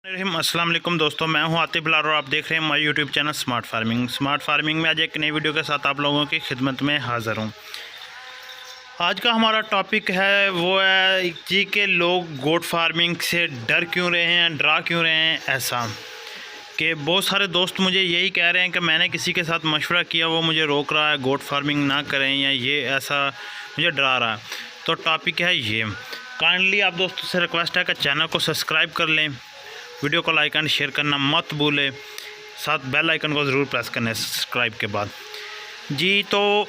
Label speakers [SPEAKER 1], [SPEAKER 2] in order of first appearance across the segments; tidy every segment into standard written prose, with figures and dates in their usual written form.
[SPEAKER 1] अस्सलाम वालेकुम दोस्तों, मैं हूं आतिफ बिलाल और आप देख रहे हैं हमारे यूट्यूब चैनल स्मार्ट फार्मिंग में आज एक नई वीडियो के साथ आप लोगों की खिदमत में हाज़िर हूं। आज का हमारा टॉपिक है वो है जी के लोग गोट फार्मिंग से डर क्यों रहे हैं, डरा क्यों रहे हैं। ऐसा कि बहुत सारे दोस्त मुझे यही कह रहे हैं कि मैंने किसी के साथ मशवरा किया, वो मुझे रोक रहा है गोट फार्मिंग ना करें या ये ऐसा मुझे डरा रहा है। तो टॉपिक है ये। काइंडली आप दोस्तों से रिक्वेस्ट है कि चैनल को सब्सक्राइब कर लें, वीडियो को लाइक एंड शेयर करना मत भूलें, साथ बेल आइकन को ज़रूर प्रेस करना है सब्सक्राइब के बाद। जी तो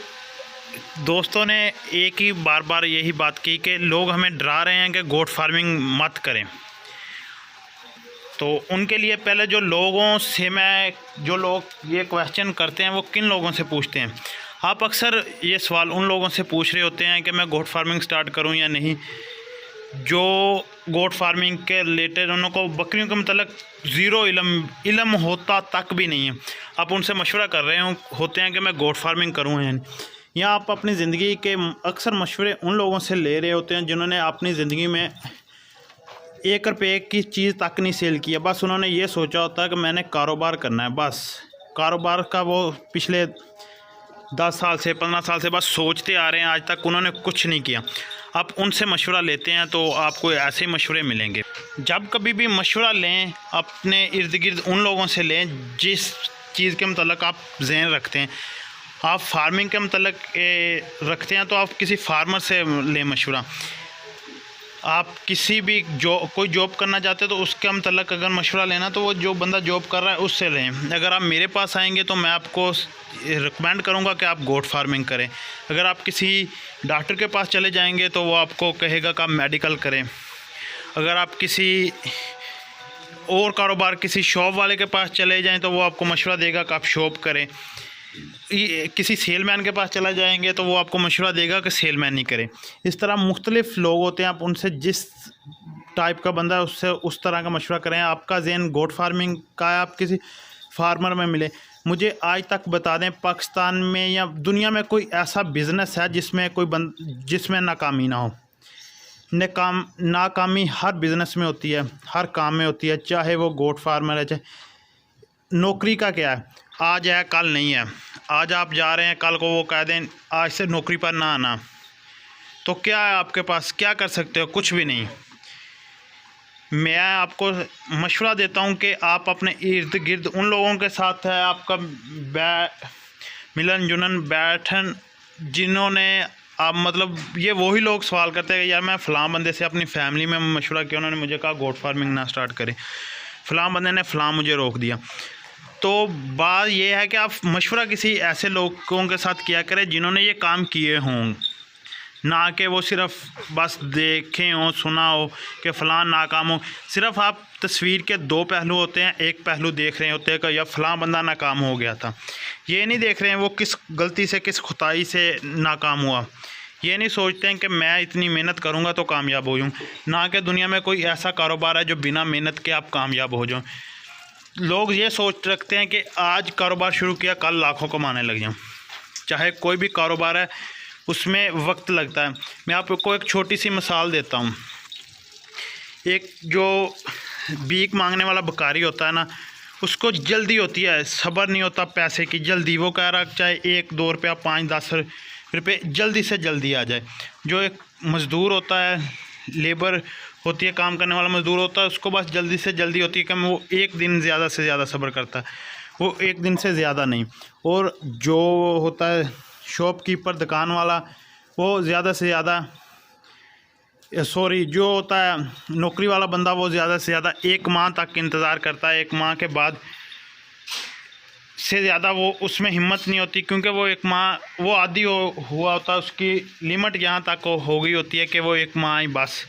[SPEAKER 1] दोस्तों ने एक ही बार यही बात की कि लोग हमें डरा रहे हैं कि गोट फार्मिंग मत करें। तो उनके लिए पहले जो लोग ये क्वेश्चन करते हैं वो किन लोगों से पूछते हैं। आप अक्सर ये सवाल उन लोगों से पूछ रहे होते हैं कि मैं गोट फार्मिंग स्टार्ट करूं या नहीं, जो गोट फार्मिंग के रिलेटेड उनको बकरियों के मतलब ज़ीरो इल्म होता तक भी नहीं है। आप उनसे मशवरा कर रहे होते हैं कि मैं गोट फार्मिंग करूँ या नहीं, या आप अपनी ज़िंदगी के अक्सर मशवरे उन लोगों से ले रहे होते हैं जिन्होंने अपनी ज़िंदगी में 1 रुपये की चीज़ तक नहीं सेल किया। बस उन्होंने ये सोचा होता है कि मैंने कारोबार करना है, बस कारोबार का वो पिछले 10 साल से 15 साल से बस सोचते आ रहे हैं, आज तक उन्होंने कुछ नहीं किया। आप उनसे मशवरा लेते हैं तो आपको ऐसे मशवरे मिलेंगे। जब कभी भी मशवरा लें अपने इर्द गिर्द उन लोगों से लें जिस चीज़ के मतलब आप ज़हन रखते हैं। आप फार्मिंग के मतलब रखते हैं तो आप किसी फार्मर से लें मशवरा। आप किसी भी कोई जॉब करना चाहते हैं तो उसके मतलब अगर मशवरा लेना तो वो जो बंदा जॉब कर रहा है उससे लें। अगर आप मेरे पास आएंगे तो मैं आपको रिकमेंड करूंगा कि आप गोट फार्मिंग करें। अगर आप किसी डॉक्टर के पास चले जाएंगे तो वो आपको कहेगा कि आप मेडिकल करें। अगर आप किसी और कारोबार किसी शॉप वाले के पास चले जाएं तो वो आपको मशवरा देगा कि आप शॉप करें। किसी सेलमैन के पास चला जाएंगे तो वो आपको मशवरा देगा कि सेलमैन नहीं करें। इस तरह मुख्तलिफ़ लोग होते हैं, आप उनसे जिस टाइप का बंदा है उससे उस तरह का मशवरा करें। आपका ज़हन गोट फार्मिंग का है, आप किसी फार्मर में मिले। मुझे आज तक बता दें पाकिस्तान में या दुनिया में कोई ऐसा बिज़नेस है जिसमें नाकामी ना हो। नाकामी हर बिज़नेस में होती है, हर काम में होती है, चाहे वो गोट फार्मर है चाहे नौकरी का क्या है, आज है कल नहीं है। आज आप जा रहे हैं, कल को वो कह दें आज से नौकरी पर ना आना, तो क्या है आपके पास, क्या कर सकते हो? कुछ भी नहीं। मैं आपको मशवरा देता हूं कि आप अपने इर्द गिर्द उन लोगों के साथ है आपका मिलन जुलन बैठन जिन्होंने आप मतलब ये वही लोग सवाल करते हैं कि यार मैं फ़लाँ बंदे से अपनी फैमिली में मशवरा किया, उन्होंने मुझे कहा गोट फार्मिंग ना स्टार्ट करें, फ़लाँ बंदे ने फ़लाँ मुझे रोक दिया। तो बात यह है कि आप मशवरा किसी ऐसे लोगों के साथ किया करें जिन्होंने ये काम किए हों, ना कि वो सिर्फ बस देखें हो सुना हो कि फ़लाँ नाकाम हो। सिर्फ आप तस्वीर के 2 पहलू होते हैं, एक पहलू देख रहे होते हैं कि या फ़लाँ बंदा नाकाम हो गया था, ये नहीं देख रहे हैं वो किस गलती से किस खुताई से नाकाम हुआ। ये नहीं सोचते हैं कि मैं इतनी मेहनत करूँगा तो कामयाब हो जाऊँ, ना कि दुनिया में कोई ऐसा कारोबार है जो बिना मेहनत के आप कामयाब हो जाओ। लोग ये सोच रखते हैं कि आज कारोबार शुरू किया कल लाखों कमाने लग जाऊँ। चाहे कोई भी कारोबार है उसमें वक्त लगता है। मैं आपको एक छोटी सी मिसाल देता हूँ। एक जो भीख मांगने वाला भिखारी होता है ना, उसको जल्दी होती है, सब्र नहीं होता पैसे की जल्दी। वो कह रहा चाहे 1-2 रुपया 5-10 रुपये जल्दी से जल्दी आ जाए। जो एक मज़दूर होता है, लेबर होती है, काम करने वाला मज़दूर होता है, उसको बस जल्दी से जल्दी होती है कि वो 1 दिन ज़्यादा से ज़्यादा सब्र करता है, वो 1 दिन से ज़्यादा नहीं। और जो होता है शॉपकीपर दुकान वाला, वो ज़्यादा से ज़्यादा जो होता है नौकरी वाला बंदा, वो ज़्यादा से ज़्यादा 1 माह तक इंतज़ार करता है। 1 माह के बाद से ज़्यादा वो उसमें हिम्मत नहीं होती, क्योंकि वो 1 माह वो आदी हुआ होता है, उसकी लिमिट यहाँ तक हो गई होती है कि वो 1 माह ही बस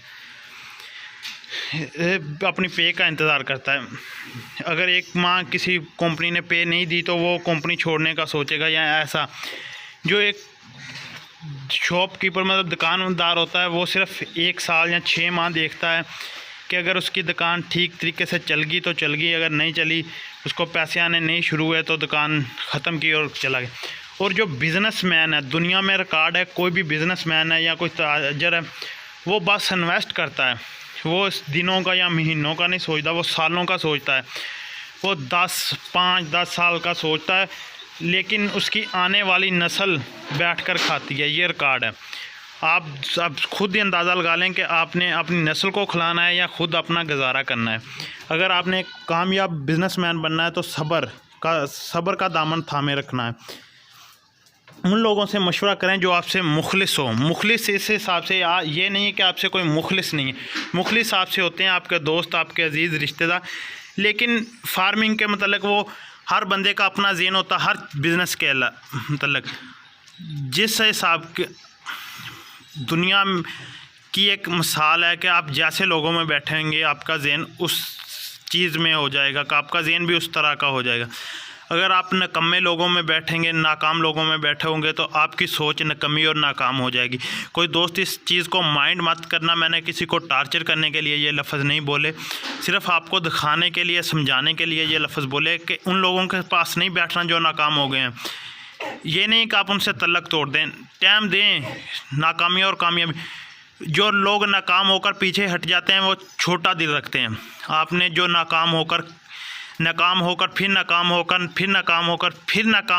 [SPEAKER 1] अपनी पे का इंतज़ार करता है। अगर 1 माह किसी कंपनी ने पे नहीं दी तो वो कंपनी छोड़ने का सोचेगा। या ऐसा जो एक शॉपकीपर मतलब दुकानदार होता है, वो सिर्फ 1 साल या 6 माह देखता है कि अगर उसकी दुकान ठीक तरीके से चल गई तो चल गई, अगर नहीं चली, उसको पैसे आने नहीं शुरू हुए तो दुकान ख़त्म की और चला गया। और जो बिज़नेसमैन है, दुनिया में रिकॉर्ड है, कोई भी बिज़नेसमैन है या कोई ताजर है, वो बस इन्वेस्ट करता है, वो दिनों का या महीनों का नहीं सोचता, वो सालों का सोचता है। वो 5-10 साल का सोचता है, लेकिन उसकी आने वाली नस्ल बैठकर खाती है। ये रिकॉर्ड है। आप अब खुद ही अंदाज़ा लगा लें कि आपने अपनी नस्ल को खिलाना है या ख़ुद अपना गुजारा करना है। अगर आपने कामयाब बिजनेसमैन बनना है तो सब्र का दामन थामे रखना है। उन लोगों से मशवरा करें जो आपसे मुखलिस हो। मुखलिस इस हिसाब से ये नहीं है कि आपसे कोई मुखलिस नहीं है। मुखलिस आपसे होते हैं आपके दोस्त, आपके अजीज़ रिश्तेदार। लेकिन फार्मिंग के मतलब वो हर बंदे का अपना ज़हन होता है, हर बिज़नेस के मतलब जिस हिसाब के दुनिया की एक मिसाल है कि आप जैसे लोगों में बैठेंगे आपका ज़हन उस चीज़ में हो जाएगा, कि आपका ज़हन भी उस तरह का हो जाएगा। अगर आप निकम्मे लोगों में बैठेंगे, नाकाम लोगों में बैठे होंगे, तो आपकी सोच निकम्मी और नाकाम हो जाएगी। कोई दोस्त इस चीज़ को माइंड मत करना, मैंने किसी को टार्चर करने के लिए ये लफ्ज़ नहीं बोले, सिर्फ़ आपको दिखाने के लिए, समझाने के लिए ये लफ्ज़ बोले कि उन लोगों के पास नहीं बैठना जो नाकाम हो गए हैं। ये नहीं कि आप उनसे तल्लक तोड़ दें, टाइम दें नाकामी और कामयाबी। जो लोग नाकाम होकर पीछे हट जाते हैं वो छोटा दिल रखते हैं। आपने जो नाकाम होकर फिर नाकाम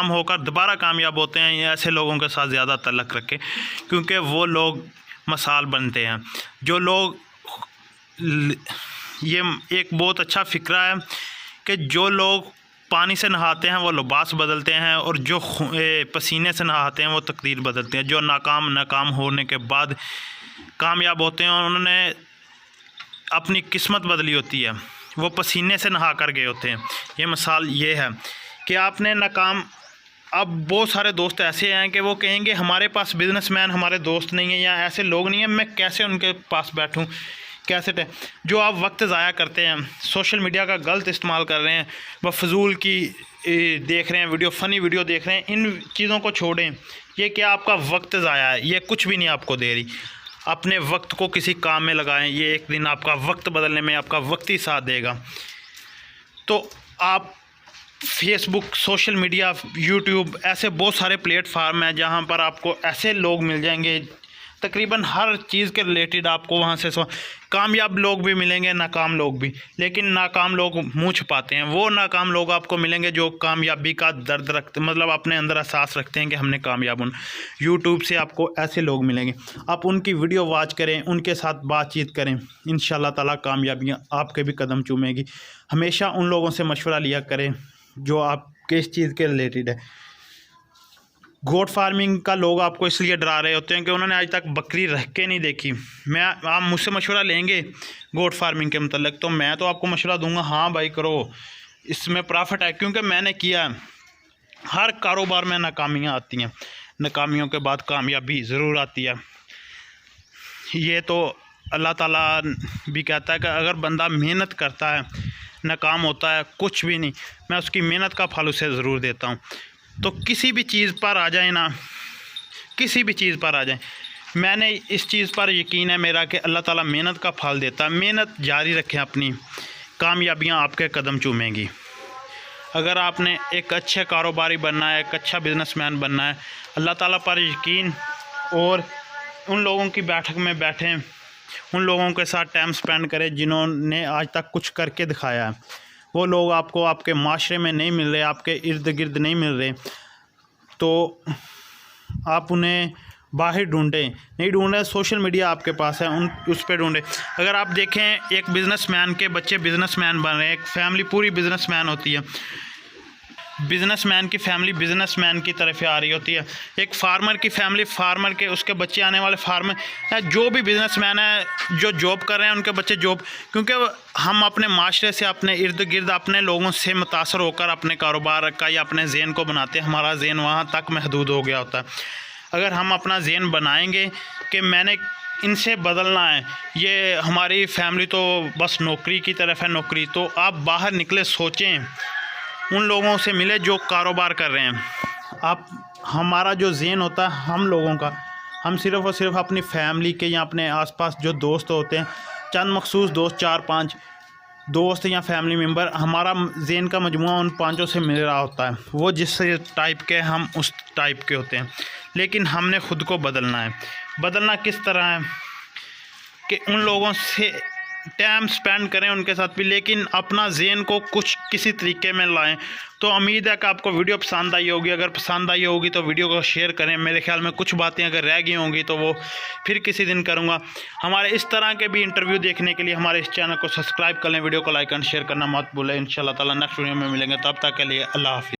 [SPEAKER 1] होकर दोबारा कामयाब होते हैं, ऐसे लोगों के साथ ज़्यादा तल्लक रखें, क्योंकि वो लोग मिसाल बनते हैं। जो लोग, ये एक बहुत अच्छा फ़िक्रा है कि जो लोग पानी से नहाते हैं वो लिबास बदलते हैं, और जो पसीने से नहाते हैं वो तकदीर बदलते हैं। जो नाकाम होने के बाद कामयाब होते हैं, उन्होंने अपनी किस्मत बदली होती है, वो पसीने से नहा कर गए होते हैं। ये मिसाल ये है कि आपने नाकाम, अब बहुत सारे दोस्त ऐसे हैं कि वो कहेंगे हमारे पास बिजनेसमैन हमारे दोस्त नहीं है या ऐसे लोग नहीं हैं, मैं कैसे उनके पास बैठूं, कैसे जो आप वक्त ज़ाया करते हैं, सोशल मीडिया का गलत इस्तेमाल कर रहे हैं, व फजूल की देख रहे हैं वीडियो, फ़नी वीडियो देख रहे हैं, इन चीज़ों को छोड़ें। ये क्या आपका वक्त ज़ाया है, ये कुछ भी नहीं आपको दे रही। अपने वक्त को किसी काम में लगाएं, ये एक दिन आपका वक्त बदलने में आपका वक्त ही साथ देगा। तो आप फेसबुक, सोशल मीडिया, यूट्यूब, ऐसे बहुत सारे प्लेटफार्म हैं जहां पर आपको ऐसे लोग मिल जाएंगे, तकरीबन हर चीज़ के रिलेटेड आपको वहां से कामयाब लोग भी मिलेंगे, नाकाम लोग भी। लेकिन नाकाम लोग मुँह छुपाते हैं। वो नाकाम लोग आपको मिलेंगे जो कामयाबी का दर्द रखते, मतलब अपने अंदर एहसास रखते हैं कि हमने कामयाब होना। यूट्यूब से आपको ऐसे लोग मिलेंगे, आप उनकी वीडियो वॉच करें, उनके साथ बातचीत करें, इंशाल्लाह ताला कामयाबियाँ आपके भी कदम चूमेगी। हमेशा उन लोगों से मशवरा लिया करें जो आपके इस चीज़ के रिलेटेड है। गोट फार्मिंग का लोग आपको इसलिए डरा रहे होते हैं कि उन्होंने आज तक बकरी रख के नहीं देखी। आप मुझसे मशवरा लेंगे गोट फार्मिंग के मतलब, तो मैं तो आपको मशवरा दूंगा, हाँ भाई करो, इसमें प्रॉफिट है, क्योंकि मैंने किया है। हर कारोबार में नाकामियाँ आती हैं, नाकामियों के बाद कामयाबी ज़रूर आती है। ये तो अल्लाह ताला भी कहता है कि अगर बंदा मेहनत करता है, नाकाम होता है, कुछ भी नहीं, मैं उसकी मेहनत का फल उसे ज़रूर देता हूँ। तो किसी भी चीज़ पर आ जाए ना, किसी भी चीज़ पर आ जाए, मैंने इस चीज़ पर यकीन है मेरा कि अल्लाह ताला मेहनत का फल देता है। मेहनत जारी रखें अपनी, कामयाबियाँ आपके कदम चूमेंगी। अगर आपने एक अच्छे कारोबारी बनना है, एक अच्छा बिजनेसमैन बनना है, अल्लाह ताला पर यकीन, और उन लोगों की बैठक में बैठें, उन लोगों के साथ टाइम स्पेंड करें जिन्होंने आज तक कुछ करके दिखाया है। वो लोग आपको आपके माशरे में नहीं मिल रहे, आपके इर्द गिर्द नहीं मिल रहे, तो आप उन्हें बाहर ढूंढें। नहीं ढूंढ रहे, सोशल मीडिया आपके पास है, उस पर ढूंढें। अगर आप देखें, एक बिजनेसमैन के बच्चे बिजनेसमैन बन रहे हैं, एक फैमिली पूरी बिजनेसमैन होती है, बिजनेसमैन की फैमिली बिजनेसमैन की तरफ आ रही होती है। एक फार्मर की फैमिली, फार्मर के उसके बच्चे आने वाले फार्मर, जो भी बिजनेसमैन है, जो जॉब कर रहे हैं उनके बच्चे जॉब, क्योंकि हम अपने माशरे से, अपने इर्द गिर्द, अपने लोगों से मुतासर होकर अपने कारोबार का या अपने ज़हन को बनाते हैं। हमारा ज़हन वहाँ तक महदूद हो गया होता है। अगर हम अपना ज़हन बनाएंगे कि मैंने इनसे बदलना है, ये हमारी फैमिली तो बस नौकरी की तरफ है, नौकरी, तो आप बाहर निकले, सोचें, उन लोगों से मिले जो कारोबार कर रहे हैं। आप, हमारा जो ज़हन होता है हम लोगों का, हम सिर्फ़ और सिर्फ अपनी फैमिली के या अपने आसपास जो दोस्त होते हैं, चंद मखसूस दोस्त, 4-5 दोस्त या फैमिली मेम्बर, हमारा ज़हन का मजमुआ उन 5 से मिल रहा होता है। वो जिस टाइप के, हम उस टाइप के होते हैं। लेकिन हमने ख़ुद को बदलना है। बदलना किस तरह है कि उन लोगों से टाइम स्पेंड करें उनके साथ भी, लेकिन अपना ज़हन को कुछ किसी तरीके में लाएं। तो उम्मीद है कि आपको वीडियो पसंद आई होगी। अगर पसंद आई होगी तो वीडियो को शेयर करें। मेरे ख्याल में कुछ बातें अगर रह गई होंगी तो वो फिर किसी दिन करूँगा। हमारे इस तरह के भी इंटरव्यू देखने के लिए हमारे इस चैनल को सब्सक्राइब कर लें, वीडियो को लाइक एंड शेयर करना मत भूलें। इंशाल्लाह ताला नेक्स्ट वीडियो में मिलेंगे, तब तक के लिए अल्लाह हाफिज़।